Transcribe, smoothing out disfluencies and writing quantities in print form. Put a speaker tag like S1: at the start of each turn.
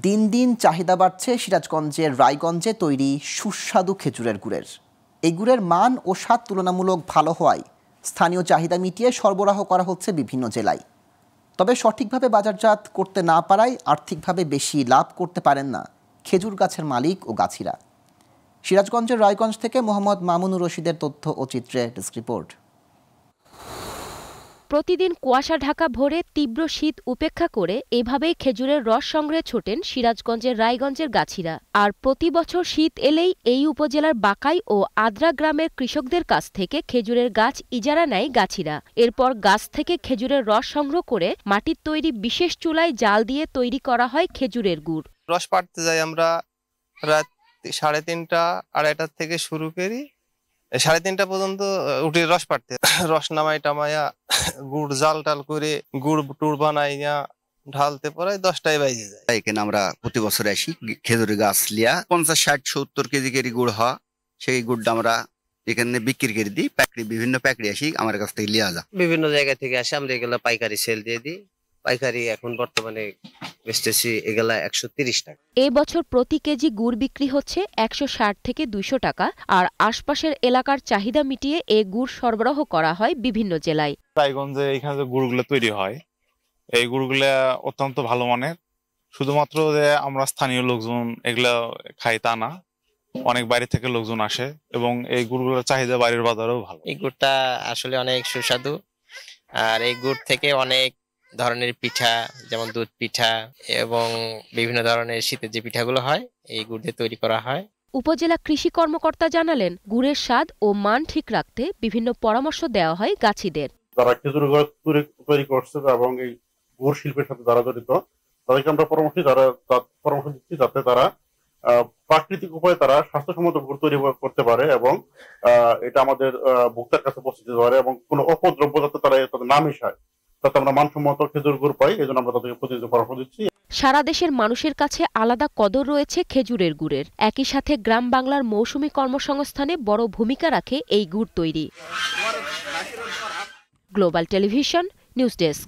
S1: দিন দিন চাহিদা বাড়ছে সিরাজগঞ্জের রায়গঞ্জে তৈরি সুস্বাদু খেজুরের গুড়ের। এই গুড়ের মান ও স্বাদ তুলনামূলক ভালো হওয়ায় স্থানীয় চাহিদা মিটিয়ে সরবরাহ করা হচ্ছে বিভিন্ন জেলায়। তবে সঠিকভাবে বাজারজাত করতে না পারায় আর্থিকভাবে বেশি লাভ করতে পারেন না খেজুর গাছের মালিক ও গাছিরা। সিরাজগঞ্জের রায়গঞ্জ থেকে মোহাম্মদ মামুনুর রশিদের তথ্য ও চিত্রে ডেস্ক রিপোর্ট।
S2: প্রতিদিন কুয়াশা ঢাকা ভোরে তীব্র শীত উপেক্ষা করে এভাবেই খেজুরের রস সংগ্রহে ছোটেন সিরাজগঞ্জের রায়গঞ্জের গাছিরা। আর প্রতি বছর শীত এলেই এই উপজেলার বাকাই ও আদ্রা গ্রামের কৃষকদের কাছ থেকে খেজুরের গাছ ইজারা নেয় গাছিরা। এরপর গাছ থেকে খেজুরের রস সংগ্রহ করে মাটির তৈরি বিশেষ চুলায় জাল দিয়ে তৈরি করা হয় খেজুরের গুড়।
S3: রস পাড়তে যাই আমরা রাত 3:30 আড়াইটার থেকে শুরু করি, 3:30 পর্যন্ত উঠে রস পাড়তে। রস নামাই টামাইয়া গুড় জাল টাল করে গুড় টুড় বানাইয়া ঢালতে পরে 10টায় বাজে যায়।
S4: এখানে আমরা প্রতি বছর আসি খেজুরের গাছ লিয়া 50, 60, 70 কেজি করে গুড় হয়। সেই গুড়টা আমরা এখানে বিক্রি করে দিই। বিভিন্ন প্যাকেট আসি আমার কাছ থেকে লিয়া যায়।
S5: বিভিন্ন জায়গা থেকে আসে, আমরা এগুলা পাইকারি সেল দিয়ে দিই। পাইকারি এখন বর্তমানে বেচতেছি এগুলা 130 টাকা।
S2: এই বছর প্রতি কেজি গুড় বিক্রি হচ্ছে 160 থেকে 200 টাকা। আর আশপাশের এলাকার চাহিদা মিটিয়ে এই গুড় সরবরাহ করা হয় বিভিন্ন জেলায়।
S6: রায়গঞ্জে এখানে যে গুড়গুলো তৈরি হয়, এই গুড়গুলা অত্যন্ত ভালো মানের। শুধুমাত্র যে আমরা স্থানীয় লোকজন এগুলা খাই তা না, অনেক বাইরে থেকে লোকজন আসে এবং এই গুড়গুলোর চাহিদা বাইরের বাজারেও ভালো।
S5: এই গুড়টা আসলে অনেক সুস্বাদু। আর এই গুড় থেকে অনেক ধরনের পিঠা, যেমন দুধ পিঠা এবং বিভিন্ন ধরনের শীতের যে পিঠাগুলো হয় এই গুড় দিয়ে তৈরি করা হয়।
S2: উপজেলা কৃষি কর্মকর্তা জানালেন, গুড়ের স্বাদ ও মান ঠিক রাখতে বিভিন্ন পরামর্শ দেওয়া হয় গাছিদের।
S7: যারা খেজুর গাছ তৈরি করছে এবং এই গুড় শিল্পের সাথে যারা জড়িত তাদেরকে আমরা পরামর্শ দিচ্ছি যাতে তারা প্রাকৃতিক উপায়ে তারা স্বাস্থ্যসম্মত গুড় তৈরি করতে পারে এবং এটা আমাদের ভোক্তার কাছে পৌঁছে দিতে পারে এবং কোনো অপদ্রব্য যাতে তারা না মিশায়, যাতে আমরা মানসম্মত খেজুর গুড় পাই। এই জন্য আমরা তাদেরকে প্রতিনিয়ত পরামর্শ দিচ্ছি।
S2: সারা দেশের মানুষের কাছে আলাদা কদর রয়েছে খেজুরের গুড়ের। একই সাথে গ্রাম বাংলার মৌসুমী কর্মসংস্থানে বড় ভূমিকা রাখে এই গুড় তৈরি। Global television news desk.